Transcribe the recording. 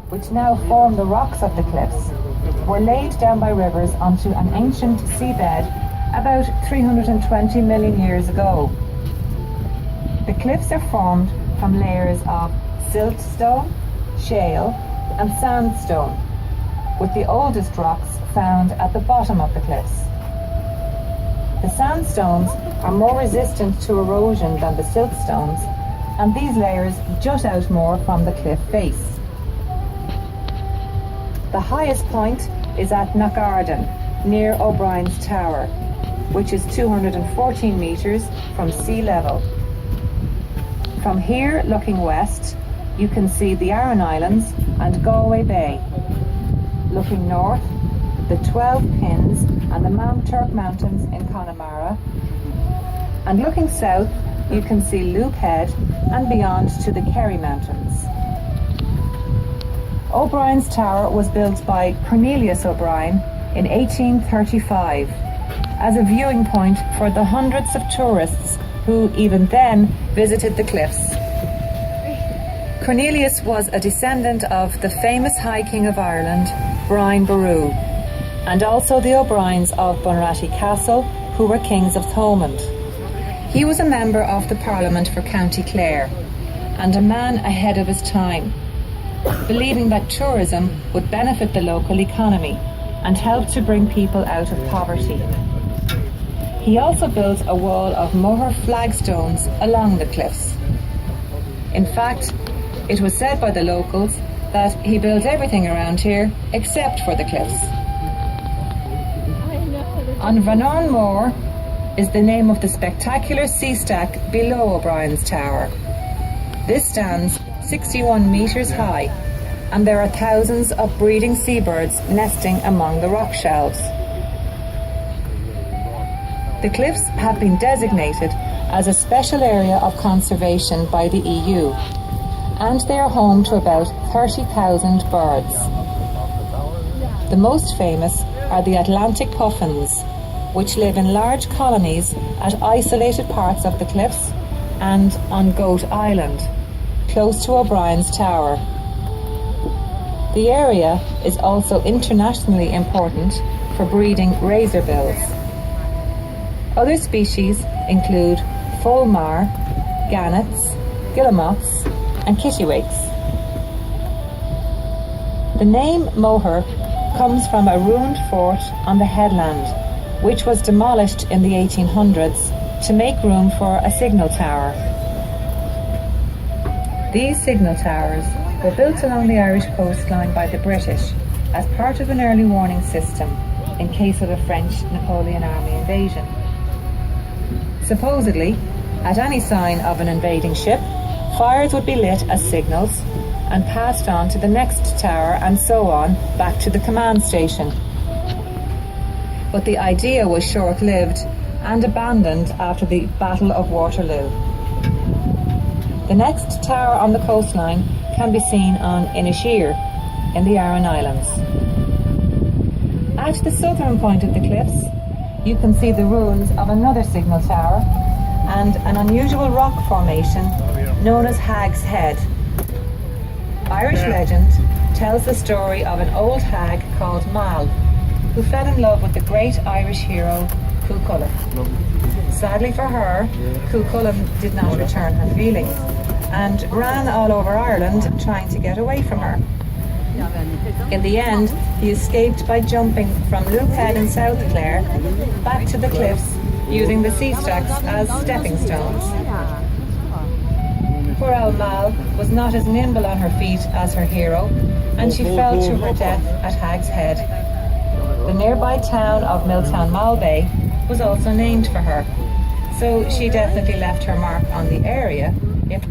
which now form the rocks of the cliffs, were laid down by rivers onto an ancient seabed about 320 million years ago. The cliffs are formed from layers of siltstone, shale and sandstone, with the oldest rocks found at the bottom of the cliffs. The sandstones are more resistant to erosion than the siltstones, and these layers jut out more from the cliff face. The highest point is at Knockgarden, near O'Brien's Tower, which is 214 metres from sea level. From here, looking west, you can see the Aran Islands and Galway Bay. Looking north, the 12 Pins and the Mount Turk Mountains in Connemara. And looking south, you can see Loop Head and beyond to the Kerry Mountains. O'Brien's Tower was built by Cornelius O'Brien in 1835 as a viewing point for the hundreds of tourists who even then visited the cliffs. Cornelius was a descendant of the famous High King of Ireland, Brian Boru, and also the O'Briens of Bunratty Castle, who were kings of Thomond. He was a member of the Parliament for County Clare, and a man ahead of his time, believing that tourism would benefit the local economy and help to bring people out of poverty. He also built a wall of Moher flagstones along the cliffs. In fact, it was said by the locals that he built everything around here except for the cliffs. On Vanorn Moor is the name of the spectacular sea stack below O'Brien's Tower. This stands 61 metres high, and there are thousands of breeding seabirds nesting among the rock shelves. The cliffs have been designated as a special area of conservation by the EU, and they are home to about 30,000 birds. The most famous are the Atlantic puffins, which live in large colonies at isolated parts of the cliffs and on Goat Island, close to O'Brien's Tower. The area is also internationally important for breeding razorbills. Other species include fulmar, gannets, guillemots and kittiwakes. The name Moher comes from a ruined fort on the headland, which was demolished in the 1800s to make room for a signal tower. These signal towers were built along the Irish coastline by the British as part of an early warning system in case of a French Napoleon army invasion. Supposedly, at any sign of an invading ship, fires would be lit as signals and passed on to the next tower and so on back to the command station. But the idea was short-lived and abandoned after the Battle of Waterloo. The next tower on the coastline can be seen on Inisheer in the Aran Islands. At the southern point of the cliffs, you can see the ruins of another signal tower and an unusual rock formation known as Hag's Head. Irish legend tells the story of an old hag called Mal, who fell in love with the great Irish hero Cuchulainn. Sadly for her, Cuchulainn did not return her feelings and ran all over Ireland trying to get away from her. In the end, he escaped by jumping from Loop Head in South Clare back to the cliffs using the sea stacks as stepping stones. Poor old Mal was not as nimble on her feet as her hero, and she fell to her death at Hag's Head. The nearby town of Milltown Malbay was also named for her, so she definitely left her mark on the area, if